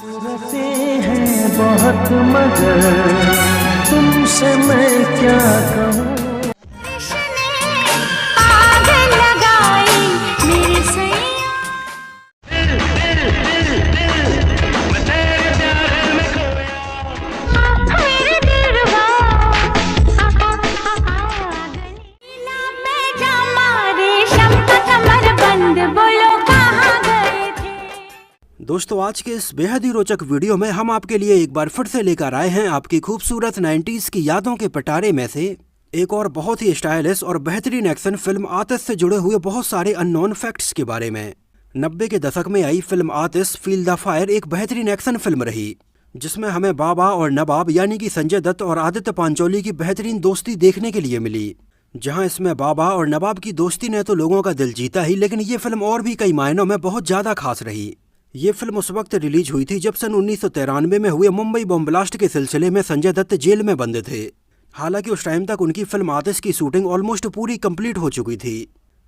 सूरतें हैं बहुत मगर तुमसे मैं क्या कहूँ। दोस्तों, आज के इस बेहद ही रोचक वीडियो में हम आपके लिए एक बार फिर से लेकर आए हैं आपकी खूबसूरत 90s की यादों के पिटारे में से एक और बहुत ही स्टाइलिश और बेहतरीन एक्शन फिल्म आतिश से जुड़े हुए बहुत सारे अननोन फैक्ट्स के बारे में। 90 के दशक में आई film Aatish feel the fire एक बेहतरीन एक्शन फिल्म रही, जिसमें हमें बाबा और नवाब यानी कि संजय दत्त और आदित्य पांचोली की बेहतरीन दोस्ती देखने के लिए मिली। जहां इसमें बाबा और नवाब की दोस्ती ने तो लोगों का दिल जीता ही, लेकिन ये फिल्म और भी कई मायनों में बहुत ज्यादा खास रही। ये फिल्म उस वक्त रिलीज हुई थी जब सन 1993 में हुए मुंबई बम ब्लास्ट के सिलसिले में संजय दत्त जेल में बंद थे। हालांकि उस टाइम तक उनकी फिल्म आतिश की शूटिंग ऑलमोस्ट पूरी कंप्लीट हो चुकी थी।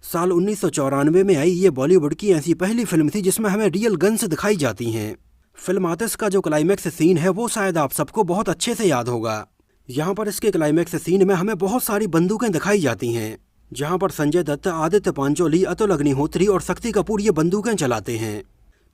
साल 1994 में आई ये बॉलीवुड की ऐसी पहली फिल्म थी जिसमें हमें रियल गन्स दिखाई जाती हैं। फिल्म आतिश का जो क्लाइमैक्स सीन है वो शायद आप सबको बहुत अच्छे से याद होगा। यहाँ पर इसके क्लाइमैक्स सीन में हमें बहुत सारी बंदूकें दिखाई जाती हैं, जहाँ पर संजय दत्त, आदित्य पांचोली, अतुल अग्निहोत्री और शक्ति कपूर ये बंदूकें चलाते हैं।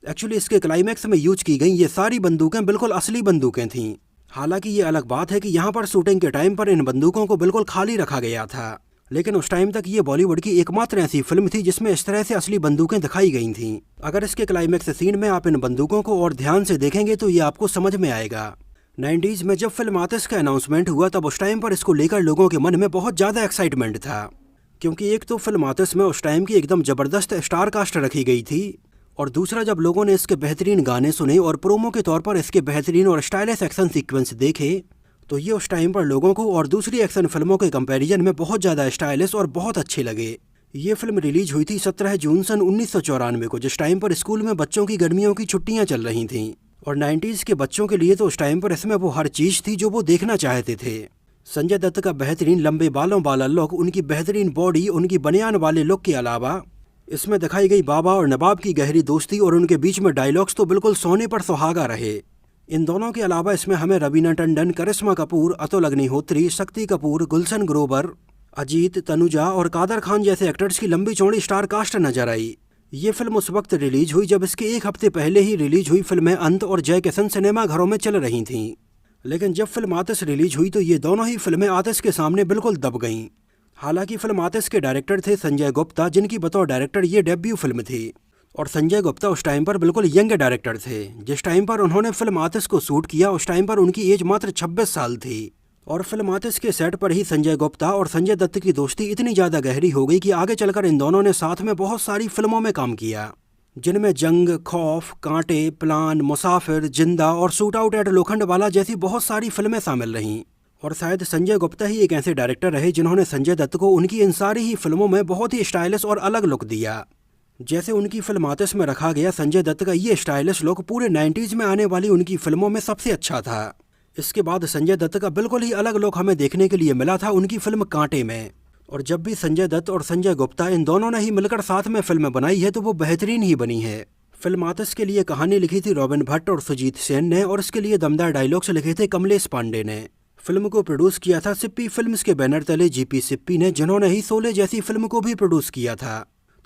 एक्चुअली इसके क्लाइमैक्स में यूज की गई ये सारी बंदूकें बिल्कुल असली बंदूकें थीं। हालांकि ये अलग बात है कि यहाँ पर शूटिंग के टाइम पर इन बंदूकों को बिल्कुल खाली रखा गया था, लेकिन उस टाइम तक ये बॉलीवुड की एकमात्र ऐसी फिल्म थी जिसमें इस तरह से असली बंदूकें दिखाई गई थीं। अगर इसके क्लाइमैक्स सीन में आप इन बंदूकों को और ध्यान से देखेंगे तो ये आपको समझ में आएगा। 90s में जब फिल्म आतिश का अनाउंसमेंट हुआ तब उस टाइम पर इसको लेकर लोगों के मन में बहुत ज्यादा एक्साइटमेंट था, क्योंकि एक तो फिल्म आतिश में उस टाइम की एकदम जबरदस्त स्टार कास्ट रखी गई थी, और दूसरा जब लोगों ने इसके बेहतरीन गाने सुने और प्रोमो के तौर पर इसके बेहतरीन और स्टाइलिश एक्शन सीक्वेंस देखे तो ये उस टाइम पर लोगों को और दूसरी एक्शन फिल्मों के कंपैरिजन में बहुत ज़्यादा स्टाइलिश और बहुत अच्छे लगे। ये फिल्म रिलीज हुई थी 17 जून सन 1994 को, जिस टाइम पर स्कूल में बच्चों की गर्मियों की छुट्टियां चल रही थीं, और 90s के बच्चों के लिए तो उस टाइम पर इसमें वो हर चीज़ थी जो वो देखना चाहते थे। संजय दत्त का बेहतरीन लंबे बालों वाला लुक, उनकी बेहतरीन बॉडी, उनकी बनियान वाले लुक के अलावा इसमें दिखाई गई बाबा और नवाब की गहरी दोस्ती और उनके बीच में डायलॉग्स तो बिल्कुल सोने पर सुहागा रहे। इन दोनों के अलावा इसमें हमें रवीना टंडन, करिश्मा कपूर, अतुल अग्निहोत्री, शक्ति कपूर, गुलशन ग्रोवर, अजीत, तनुजा और कादर खान जैसे एक्टर्स की लंबी चौड़ी स्टार कास्ट नजर आई। ये फिल्म उस वक्त रिलीज हुई जब इसके एक हफ्ते पहले ही रिलीज हुई फिल्में अंत और जय किशन सिनेमा घरों में चल रही थीं, लेकिन जब फिल्म आतिश रिलीज हुई तो ये दोनों ही फिल्में आतिश के सामने बिल्कुल दब गईं। हालांकि फिल्म आतिश के डायरेक्टर थे संजय गुप्ता, जिनकी बतौर डायरेक्टर ये डेब्यू फिल्म थी, और संजय गुप्ता उस टाइम पर बिल्कुल यंग डायरेक्टर थे। जिस टाइम पर उन्होंने फिल्म आतिश को शूट किया उस टाइम पर उनकी एज मात्र 26 साल थी, और फिल्म आतिश के सेट पर ही संजय गुप्ता और संजय दत्त की दोस्ती इतनी ज़्यादा गहरी हो गई कि आगे चलकर इन दोनों ने साथ में बहुत सारी फिल्मों में काम किया, जिनमें जंग, खौफ, कांटे, प्लान, मुसाफिर, जिंदा और शूट आउट एट लोखंडवाला जैसी बहुत सारी फिल्में शामिल रहीं। और शायद संजय गुप्ता ही एक ऐसे डायरेक्टर रहे जिन्होंने संजय दत्त को उनकी इन सारी ही फिल्मों में बहुत ही स्टाइलिश और अलग लुक दिया। जैसे उनकी फिल्म आतिश में रखा गया संजय दत्त का ये स्टाइलिश लुक पूरे 90s में आने वाली उनकी फिल्मों में सबसे अच्छा था। इसके बाद संजय दत्त का बिल्कुल ही अलग लुक हमें देखने के लिए मिला था उनकी फिल्म कांटे में, और जब भी संजय दत्त और संजय गुप्ता इन दोनों ने ही मिलकर साथ में फिल्म बनाई है तो वो बेहतरीन ही बनी है। फिल्म आतिश के लिए कहानी लिखी थी रॉबिन भट्ट और सुजीत सेन ने, और इसके लिए दमदार डायलॉग्स लिखे थे कमलेश पांडे ने। फिल्म को प्रोड्यूस किया था सिप्पी फिल्म्स के बैनर तले जीपी सिप्पी ने, जिन्होंने ही शोले जैसी फिल्म को भी प्रोड्यूस किया था।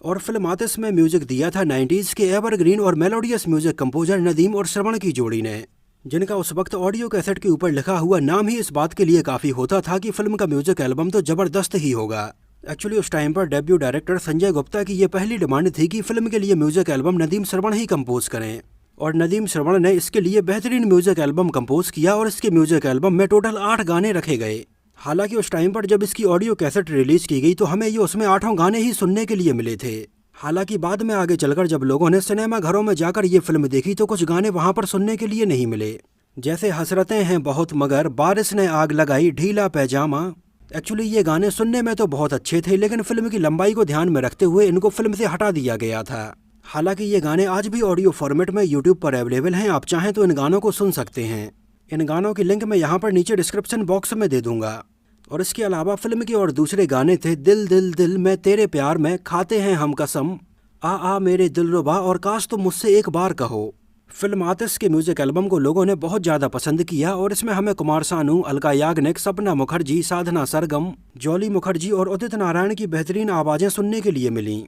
और फिल्म आतिश में म्यूजिक दिया था 90s के एवरग्रीन और मेलोडियस म्यूजिक कंपोजर नदीम और श्रवण की जोड़ी ने, जिनका उस वक्त ऑडियो कैसेट के ऊपर लिखा हुआ नाम ही इस बात के लिए काफी होता था कि फिल्म का म्यूजिक एल्बम तो जबरदस्त ही होगा। एक्चुअली उस टाइम पर डेब्यू डायरेक्टर संजय गुप्ता की ये पहली डिमांड थी कि फिल्म के लिए म्यूजिक एल्बम नदीम श्रवण ही कंपोज करें, और नदीम श्रवण ने इसके लिए बेहतरीन म्यूजिक एल्बम कंपोज किया, और इसके म्यूजिक एल्बम में टोटल 8 गाने रखे गए। हालांकि उस टाइम पर जब इसकी ऑडियो कैसेट रिलीज की गई तो हमें ये उसमें 8 गाने ही सुनने के लिए मिले थे। हालांकि बाद में आगे चलकर जब लोगों ने सिनेमा घरों में जाकर ये फिल्म देखी तो कुछ गाने वहां पर सुनने के लिए नहीं मिले, जैसे हसरतें हैं बहुत मगर, बारिश ने आग लगाई, ढीला पैजामा। एक्चुअली ये गाने सुनने में तो बहुत अच्छे थे, लेकिन फिल्म की लंबाई को ध्यान में रखते हुए इनको फिल्म से हटा दिया गया था। हालांकि ये गाने आज भी ऑडियो फॉर्मेट में यूट्यूब पर अवेलेबल हैं, आप चाहें तो इन गानों को सुन सकते हैं। इन गानों की लिंक मैं यहाँ पर नीचे डिस्क्रिप्शन बॉक्स में दे दूंगा। और इसके अलावा फिल्म के और दूसरे गाने थे दिल दिल दिल, मैं तेरे प्यार में, खाते हैं हम कसम, आ मेरे दिलरुबा और काश तुम मुझसे एक बार कहो। फिल्म आतिश के म्यूजिक एल्बम को लोगों ने बहुत ज़्यादा पसंद किया और इसमें हमें कुमार सानू, अलका याग्निक, सपना मुखर्जी, साधना सरगम, जॉली मुखर्जी और उदित नारायण की बेहतरीन आवाज़ें सुनने के लिए मिलीं।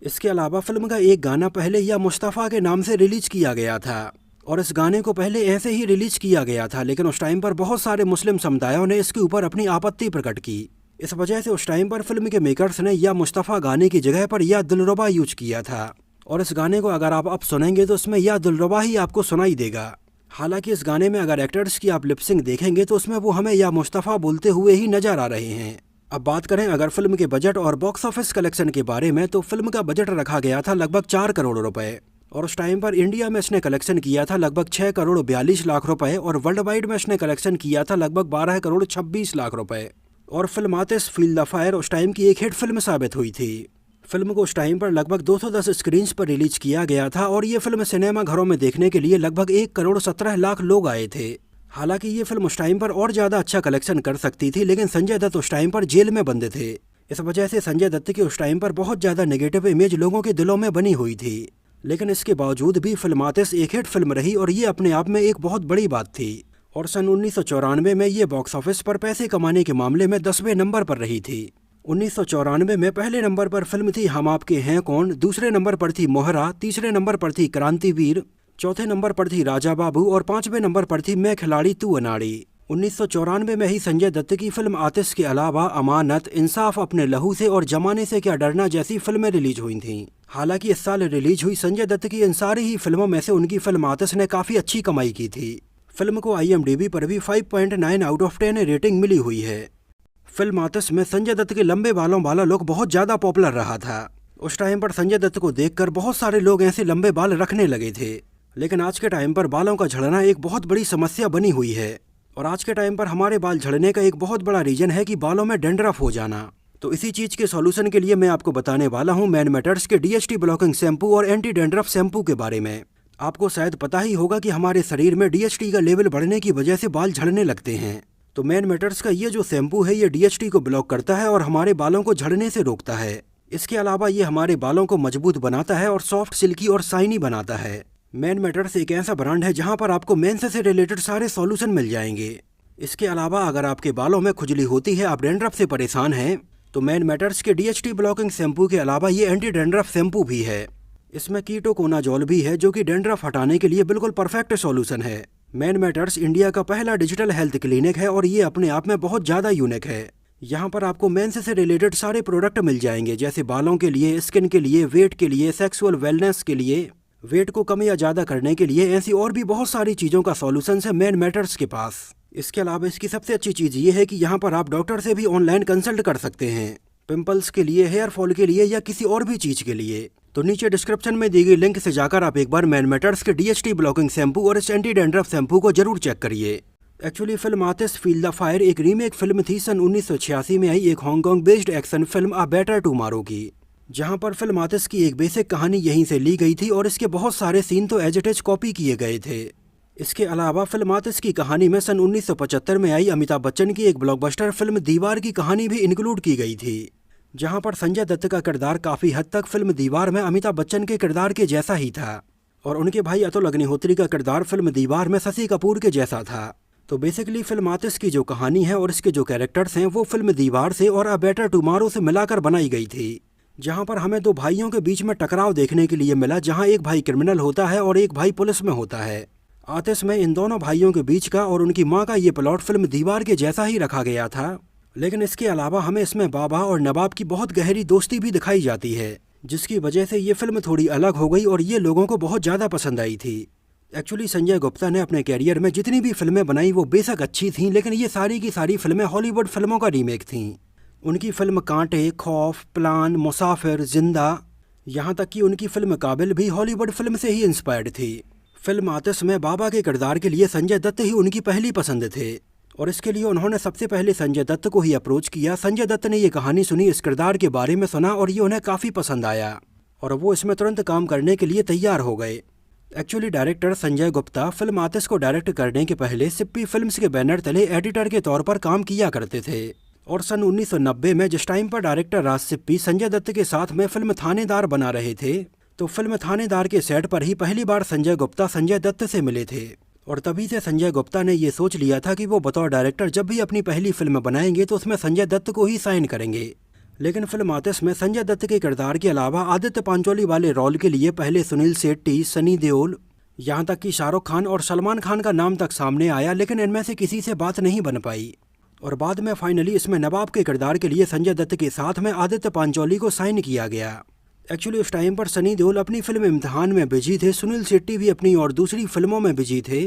इसके अलावा फिल्म का एक गाना पहले या मुस्तफ़ा के नाम से रिलीज किया गया था और इस गाने को पहले ऐसे ही रिलीज किया गया था, लेकिन उस टाइम पर बहुत सारे मुस्लिम समुदायों ने इसके ऊपर अपनी आपत्ति प्रकट की। इस वजह से उस टाइम पर फिल्म के मेकर्स ने या मुस्तफ़ा गाने की जगह पर या दिलरुबा यूज किया था और इस गाने को अगर आप अब सुनेंगे तो उसमें या दिलरुबा ही आपको सुनाई देगा। हालांकि इस गाने में अगर एक्टर्स की आप लिपसिंग देखेंगे तो उसमें वो हमें या मुस्तफ़ा बोलते हुए ही नजर आ रहे हैं। अब बात करें अगर फिल्म के बजट और बॉक्स ऑफिस कलेक्शन के बारे में, तो फिल्म का बजट रखा गया था लगभग 4 करोड़ रुपए और उस टाइम पर इंडिया में इसने कलेक्शन किया था लगभग 6 करोड़ 42 लाख रुपए और वर्ल्ड वाइड में इसने कलेक्शन किया था लगभग 12 करोड़ 26 लाख रुपए। और film Aatish feel the fire उस टाइम की एक हिट फिल्म साबित हुई थी। फिल्म को उस टाइम पर लगभग 210 स्क्रीन्स पर रिलीज किया गया था और ये फिल्म सिनेमा घरों में देखने के लिए लगभग 1 करोड़ 17 लाख लोग आए थे। हालांकि ये फिल्म उस टाइम पर और ज़्यादा अच्छा कलेक्शन कर सकती थी, लेकिन संजय दत्त उस टाइम पर जेल में बंद थे। इस वजह से संजय दत्त की उस टाइम पर बहुत ज़्यादा नेगेटिव इमेज लोगों के दिलों में बनी हुई थी। लेकिन इसके बावजूद भी फिल्म आतिश एक हिट फिल्म रही और ये अपने आप में एक बहुत बड़ी बात थी। और सन 1994 में ये बॉक्स ऑफिस पर पैसे कमाने के मामले में 10वें नंबर पर रही थी। 1994 में पहले नंबर पर फिल्म थी हम आपके हैं कौन, दूसरे नंबर पर थी मोहरा, तीसरे नंबर पर थी क्रांतिवीर, चौथे नंबर पर थी राजा बाबू और 5वें नंबर पर थी मैं खिलाड़ी तू अनाड़ी। 1994 में ही संजय दत्त की फिल्म आतिश के अलावा अमानत, इंसाफ अपने लहू से और जमाने से क्या डरना जैसी फिल्में रिलीज हुई थीं। हालांकि इस साल रिलीज हुई संजय दत्त की इन सारी ही फिल्मों में से उनकी फिल्म आतिश ने काफ़ी अच्छी कमाई की थी। फिल्म को IMDb पर भी 5.9 आउट ऑफ 10 रेटिंग मिली हुई है। फिल्म आतिश में संजय दत्त के लंबे बालों वाला लुक बहुत ज़्यादा पॉपुलर रहा था। उस टाइम पर संजय दत्त को देखकर बहुत सारे लोग ऐसे लंबे बाल रखने लगे थे, लेकिन आज के टाइम पर बालों का झड़ना एक बहुत बड़ी समस्या बनी हुई है और आज के टाइम पर हमारे बाल झड़ने का एक बहुत बड़ा रीजन है कि बालों में डैंड्रफ हो जाना। तो इसी चीज़ के सॉल्यूशन के लिए मैं आपको बताने वाला हूँ मैन मैटर्स के DHT ब्लॉकिंग शैम्पू और एंटी डैंड्रफ शैम्पू के बारे में। आपको शायद पता ही होगा कि हमारे शरीर में DHT का लेवल बढ़ने की वजह से बाल झड़ने लगते हैं। तो मैन मैटर्स का ये जो शैम्पू है ये DHT को ब्लॉक करता है और हमारे बालों को झड़ने से रोकता है। इसके अलावा ये हमारे बालों को मजबूत बनाता है और सॉफ्ट, सिल्की और शाइनी बनाता है। मैन मैटर्स एक ऐसा ब्रांड है जहाँ पर आपको मेंस से रिलेटेड सारे सॉल्यूशन मिल जाएंगे। इसके अलावा अगर आपके बालों में खुजली होती है, आप डैंड्रफ से परेशान हैं, तो मैन मैटर्स के DHT ब्लॉकिंग शैम्पू के अलावा ये एंटी डैंड्रफ शैम्पू भी है। इसमें कीटोकोनाजोल भी है जो कि डैंड्रफ हटाने के लिए बिल्कुल परफेक्ट सॉल्यूशन है। मैन मैटर्स इंडिया का पहला डिजिटल हेल्थ क्लिनिक है और ये अपने आप में बहुत ज़्यादा यूनिक है। यहाँ पर आपको मेंस से रिलेटेड सारे प्रोडक्ट मिल जाएंगे, जैसे बालों के लिए, स्किन के लिए, वेट के लिए, सेक्सुअल वेलनेस के लिए, वेट को कम या ज़्यादा करने के लिए, ऐसी और भी बहुत सारी चीज़ों का सॉल्यूशन है मैन मैटर्स के पास। इसके अलावा इसकी सबसे अच्छी चीज़ ये है कि यहाँ पर आप डॉक्टर से भी ऑनलाइन कंसल्ट कर सकते हैं, पिंपल्स के लिए, हेयर फॉल के लिए या किसी और भी चीज़ के लिए। तो नीचे डिस्क्रिप्शन में दी गई लिंक से जाकर आप एक बार मैन मैटर्स के DHT ब्लॉकिंग शैम्पू और इस एंटी डैंड्रफ शैम्पू को जरूर चेक करिए। Actually film Aatish feel the fire एक रीमेक फिल्म थी सन 1986 में आई एक Hong Kong based action film a better tomorrow की, जहां पर फिल्म आतिश की एक बेसिक कहानी यहीं से ली गई थी और इसके बहुत सारे सीन तो एज इट इज कॉपी किए गए थे। इसके अलावा फिल्म आतिश की कहानी में सन 1975 में आई अमिताभ बच्चन की एक ब्लॉकबस्टर फिल्म दीवार की कहानी भी इंक्लूड की गई थी, जहां पर संजय दत्त का किरदार काफ़ी हद तक फिल्म दीवार में अमिताभ बच्चन के किरदार के जैसा ही था और उनके भाई अतुल अग्निहोत्री का किरदार फिल्म दीवार में शशि कपूर के जैसा था। तो बेसिकली फिल्म आतिश की जो कहानी है और इसके जो कैरेक्टर्स हैं वो फिल्म दीवार से और अ बेटर टुमारो से मिलाकर बनाई गई थी, जहां पर हमें दो भाइयों के बीच में टकराव देखने के लिए मिला, जहां एक भाई क्रिमिनल होता है और एक भाई पुलिस में होता है। आतिश में इन दोनों भाइयों के बीच का और उनकी माँ का ये प्लॉट फिल्म दीवार के जैसा ही रखा गया था, लेकिन इसके अलावा हमें इसमें बाबा और नवाब की बहुत गहरी दोस्ती भी दिखाई जाती है, जिसकी वजह से ये फिल्म थोड़ी अलग हो गई और ये लोगों को बहुत ज़्यादा पसंद आई थी। एक्चुअली संजय गुप्ता ने अपने कैरियर में जितनी भी फिल्में बनाई वो बेशक अच्छी थीं, लेकिन ये सारी की सारी फिल्में हॉलीवुड फिल्मों का रीमेक थीं। उनकी फिल्म कांटे, खौफ, प्लान, मुसाफिर, जिंदा, यहाँ तक कि उनकी फिल्म काबिल भी हॉलीवुड फिल्म से ही इंस्पायर्ड थी। फिल्म आतिश में बाबा के किरदार के लिए संजय दत्त ही उनकी पहली पसंद थे और इसके लिए उन्होंने सबसे पहले संजय दत्त को ही अप्रोच किया। संजय दत्त ने ये कहानी सुनी, इस किरदार के बारे में सुना और ये उन्हें काफ़ी पसंद आया और वो इसमें तुरंत काम करने के लिए तैयार हो गए। Actually director Sanjay Gupta film Aatish को डायरेक्ट करने के पहले सिप्पी फिल्म्स के बैनर तले एडिटर के तौर पर काम किया करते थे और सन 1990 में जिस टाइम पर डायरेक्टर राज सिप्पी संजय दत्त के साथ में फिल्म थानेदार बना रहे थे, तो फिल्म थानेदार के सेट पर ही पहली बार संजय गुप्ता संजय दत्त से मिले थे और तभी से संजय गुप्ता ने ये सोच लिया था कि वो बतौर डायरेक्टर जब भी अपनी पहली फिल्म बनाएंगे तो उसमें संजय दत्त को ही साइन करेंगे। लेकिन फिल्म आतिश में संजय दत्त के किरदार के अलावा आदित्य पांचोली वाले रोल के लिए पहले सुनील शेट्टी, सनी देओल, यहाँ तक कि शाहरुख खान और सलमान खान का नाम तक सामने आया, लेकिन इनमें से किसी से बात नहीं बन पाई और बाद में फाइनली इसमें नवाब के किरदार के लिए संजय दत्त के साथ में आदित्य पांचोली को साइन किया गया। एक्चुअली उस टाइम पर सनी देओल अपनी फिल्म इम्तिहान में बिजी थे, सुनील शेट्टी भी अपनी और दूसरी फिल्मों में बिजी थे।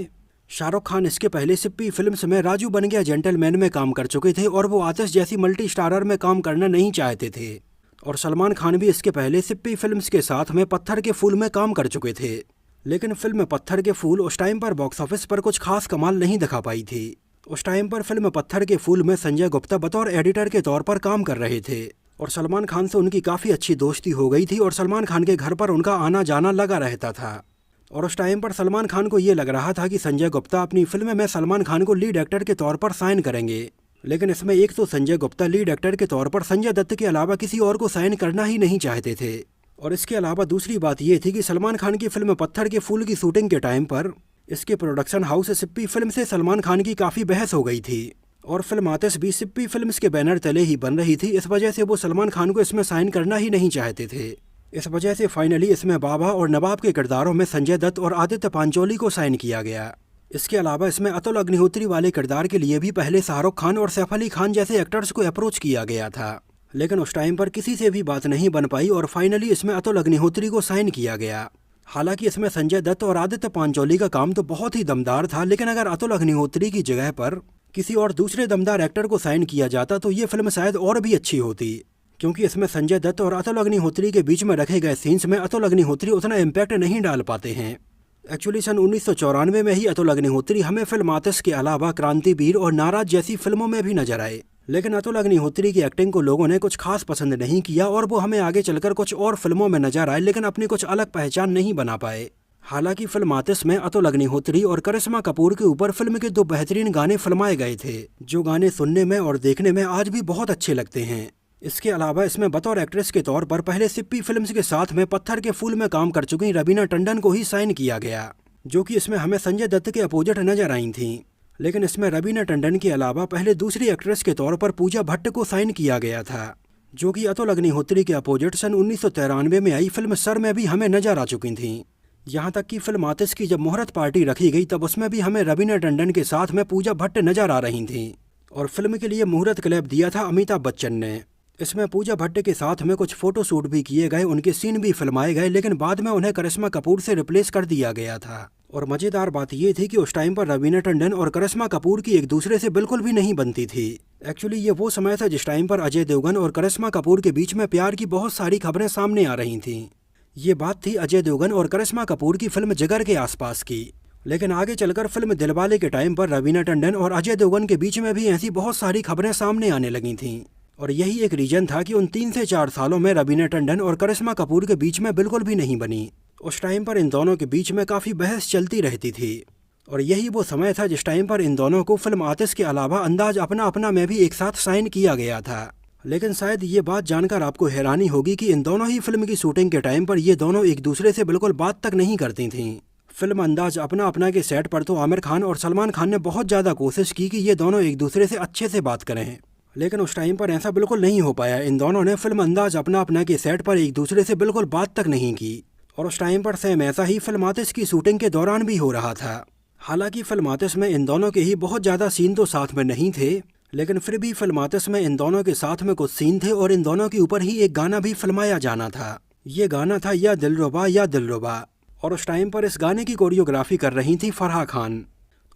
शाहरुख खान इसके पहले सिप्पी फिल्म्स में राजू बन गया जेंटलमैन में काम कर चुके थे और वो आतिश जैसी मल्टी स्टारर में काम करना नहीं चाहते थे। और सलमान खान भी इसके पहले सिप्पी फिल्म्स के साथ में पत्थर के फूल में काम कर चुके थे, लेकिन फिल्म पत्थर के फूल उस टाइम पर बॉक्स ऑफिस पर कुछ खास कमाल नहीं दिखा पाई थी। उस टाइम पर फिल्म पत्थर के फूल में संजय गुप्ता बतौर एडिटर के तौर पर काम कर रहे थे और सलमान खान से उनकी काफ़ी अच्छी दोस्ती हो गई थी और सलमान खान के घर पर उनका आना जाना लगा रहता था। और उस टाइम पर सलमान खान को ये लग रहा था कि संजय गुप्ता अपनी फिल्म में सलमान खान को लीड एक्टर के तौर पर साइन करेंगे, लेकिन इसमें एक तो संजय गुप्ता लीड एक्टर के तौर पर संजय दत्त के अलावा किसी और को साइन करना ही नहीं चाहते थे। और इसके अलावा दूसरी बात ये थी कि सलमान खान की फिल्म पत्थर के फूल की शूटिंग के टाइम पर इसके प्रोडक्शन हाउस सिप्पी फिल्म से सलमान खान की काफ़ी बहस हो गई थी और फिल्म आतिश भी सिप्पी फिल्म्स के बैनर तले ही बन रही थी। इस वजह से वो सलमान खान को इसमें साइन करना ही नहीं चाहते थे। इस वजह से फाइनली इसमें बाबा और नवाब के किरदारों में संजय दत्त और आदित्य पांचोली को साइन किया गया। इसके अलावा इसमें अतुल अग्निहोत्री वाले किरदार के लिए भी पहले शाहरुख खान और सैफ अली खान जैसे एक्टर्स को अप्रोच किया गया था, लेकिन उस टाइम पर किसी से भी बात नहीं बन पाई और फाइनली इसमें अतुल अग्निहोत्री को साइन किया गया। हालांकि इसमें संजय दत्त और आदित्य पांचोली का काम तो बहुत ही दमदार था, लेकिन अगर अतुल अग्निहोत्री की जगह पर किसी और दूसरे दमदार एक्टर को साइन किया जाता तो ये फिल्म शायद और भी अच्छी होती, क्योंकि इसमें संजय दत्त और अतुल अग्निहोत्री के बीच में रखे गए सीन्स में अतुल अग्निहोत्री उतना इम्पैक्ट नहीं डाल पाते हैं। एक्चुअली सन 1994 में ही अतुल अग्निहोत्री हमें फिल्म आतिश के अलावा क्रांतिवीर और नाराज जैसी फिल्मों में भी नजर आए, लेकिन अतुल अग्निहोत्री की एक्टिंग को लोगों ने कुछ खास पसंद नहीं किया और वो हमें आगे चलकर कुछ और फिल्मों में नजर आए, लेकिन अपनी कुछ अलग पहचान नहीं बना पाए। हालांकि फिल्म आतिश में अतुल अग्निहोत्री और करिश्मा कपूर के ऊपर फिल्म के 2 बेहतरीन गाने फिल्माए गए थे, जो गाने सुनने में और देखने में आज भी बहुत अच्छे लगते हैं। इसके अलावा इसमें बतौर एक्ट्रेस के तौर पर पहले सिप्पी फिल्म्स के साथ में पत्थर के फूल में काम कर चुकी रवीना टंडन को ही साइन किया गया, जो कि इसमें हमें संजय दत्त के अपोजिट नजर आई थीं। लेकिन इसमें रवीना टंडन के अलावा पहले दूसरी एक्ट्रेस के तौर पर पूजा भट्ट को साइन किया गया था, जो कि अतुल अग्निहोत्री के अपोजिट सन 1993 में आई फिल्म सर में भी हमें नजर आ चुकी थीं। यहाँ तक कि फिल्म आतिश की जब मुहूर्त पार्टी रखी गई तब उसमें भी हमें रवीना टंडन के साथ में पूजा भट्ट नजर आ रही थीं और फिल्म के लिए मुहूर्त क्लैप दिया था अमिताभ बच्चन ने। इसमें पूजा भट्ट के साथ में कुछ फोटो शूट भी किए गए, उनके सीन भी फिल्माए गए, लेकिन बाद में उन्हें करिश्मा कपूर से रिप्लेस कर दिया गया था। और मजेदार बात यह थी कि उस टाइम पर रवीना टंडन और करिश्मा कपूर की एक दूसरे से बिल्कुल भी नहीं बनती थी। एक्चुअली ये वो समय था जिस टाइम पर अजय देवगन और करिश्मा कपूर के बीच में प्यार की बहुत सारी खबरें सामने आ रही थीं। ये बात थी अजय देवगन और करिश्मा कपूर की फिल्म जिगर के आसपास की, लेकिन आगे चलकर फिल्म दिलवाले के टाइम पर रवीना टंडन और अजय देवगन के बीच में भी ऐसी बहुत सारी खबरें सामने आने लगी थीं और यही एक रीजन था कि उन 3 से 4 सालों में रवीना टंडन और करिश्मा कपूर के बीच में बिल्कुल भी नहीं बनी। उस टाइम पर इन दोनों के बीच में काफ़ी बहस चलती रहती थी और यही वो समय था जिस टाइम पर इन दोनों को फिल्म आतिश के अलावा अंदाज अपना अपना में भी एक साथ साइन किया गया था। लेकिन शायद ये बात जानकर आपको हैरानी होगी कि इन दोनों ही फिल्म की शूटिंग के टाइम पर ये दोनों एक दूसरे से बिल्कुल बात तक नहीं करती थीं। फिल्म अंदाज अपना अपना के सेट पर तो आमिर खान और सलमान खान ने बहुत ज़्यादा कोशिश की कि ये दोनों एक दूसरे से अच्छे से बात करें, लेकिन उस टाइम पर ऐसा बिल्कुल नहीं हो पाया। इन दोनों ने फिल्म अंदाज अपना अपना के सेट पर एक दूसरे से बिल्कुल बात तक नहीं की और उस टाइम पर सेम ऐसा ही फिल्म आतिश की शूटिंग के दौरान भी हो रहा था। हालांकि फिल्म आतिश में इन दोनों के ही बहुत ज़्यादा सीन तो साथ में नहीं थे, लेकिन फिर भी फिल्म आतिश में इन दोनों के साथ में कुछ सीन थे और इन दोनों के ऊपर ही एक गाना भी फिल्माया जाना था। ये गाना था या दिलरुबा या दिलरुबा और उस टाइम पर इस गाने की कोरियोग्राफी कर रही थी फराह खान।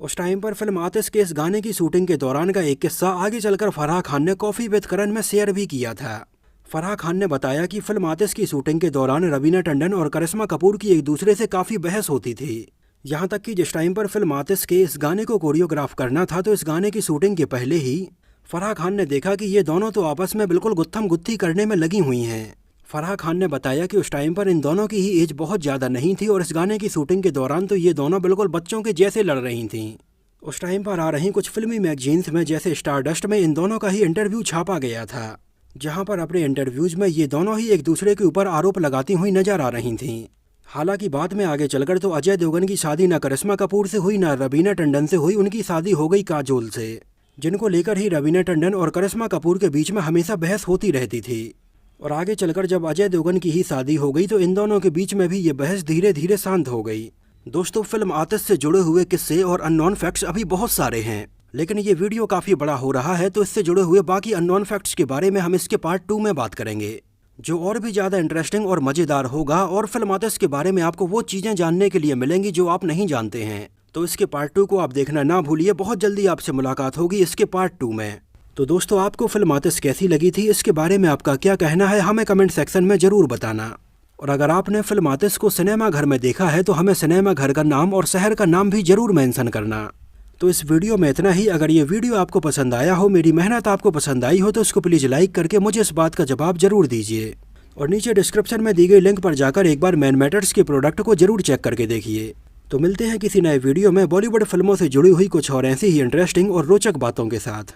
उस टाइम पर फिल्म आतिश के इस गाने की शूटिंग के दौरान का एक किस्सा आगे चलकर फराह खान ने कॉफ़ी विद करण में शेयर भी किया था। फराह खान ने बताया कि फिल्म आतिश की शूटिंग के दौरान रवीना टंडन और करिश्मा कपूर की एक दूसरे से काफ़ी बहस होती थी। यहाँ तक कि जिस टाइम पर फिल्म आतिश के इस गाने को कोरियोग्राफ करना था तो इस गाने की शूटिंग के पहले ही फराह खान ने देखा कि ये दोनों तो आपस में बिल्कुल गुत्थम गुत्थी करने में लगी हुई हैं। फराह खान ने बताया कि उस टाइम पर इन दोनों की ही एज बहुत ज़्यादा नहीं थी और इस गाने की शूटिंग के दौरान तो ये दोनों बिल्कुल बच्चों के जैसे लड़ रही थीं। उस टाइम पर आ रही कुछ फिल्मी मैगजीन्स में जैसे स्टारडस्ट में इन दोनों का ही इंटरव्यू छापा गया था, जहां पर अपने इंटरव्यूज में ये दोनों ही एक दूसरे के ऊपर आरोप लगाती हुई नजर आ रही थीं। हालांकि बाद में आगे चलकर तो अजय देवगन की शादी न करिश्मा कपूर से हुई, न रवीना टंडन से हुई, उनकी शादी हो गई काजोल से, जिनको लेकर ही रवीना टंडन और करिश्मा कपूर के बीच में हमेशा बहस होती रहती थी। और आगे चलकर जब अजय देवगन की ही शादी हो गई तो इन दोनों के बीच में भी ये बहस धीरे धीरे शांत हो गई। दोस्तों, फिल्म आतिश से जुड़े हुए किस्से और अननोन फैक्ट्स अभी बहुत सारे हैं, लेकिन ये वीडियो काफ़ी बड़ा हो रहा है, तो इससे जुड़े हुए बाकी अननोन फैक्ट्स के बारे में हम इसके पार्ट 2 में बात करेंगे, जो और भी ज़्यादा इंटरेस्टिंग और मज़ेदार होगा। और फिल्म आतिश के बारे में आपको वो चीज़ें जानने के लिए मिलेंगी जो आप नहीं जानते हैं। तो इसके पार्ट 2 को आप देखना ना भूलिए। बहुत जल्दी आपसे मुलाकात होगी इसके पार्ट 2 में। तो दोस्तों, आपको फिल्म आतिश कैसी लगी थी, इसके बारे में आपका क्या कहना है, हमें कमेंट सेक्शन में ज़रूर बताना। और अगर आपने फिल्म आतिश को सिनेमा घर में देखा है तो हमें सिनेमा घर का नाम और शहर का नाम भी ज़रूर मेंशन करना। तो इस वीडियो में इतना ही। अगर ये वीडियो आपको पसंद आया हो, मेरी मेहनत आपको पसंद आई हो, तो इसको प्लीज़ लाइक करके मुझे इस बात का जवाब ज़रूर दीजिए। और नीचे डिस्क्रिप्शन में दी गई लिंक पर जाकर एक बार मैन मैटर्स के प्रोडक्ट को ज़रूर चेक करके देखिए। तो मिलते हैं किसी नए वीडियो में बॉलीवुड फिल्मों से जुड़ी हुई कुछ और ऐसी ही इंटरेस्टिंग और रोचक बातों के साथ।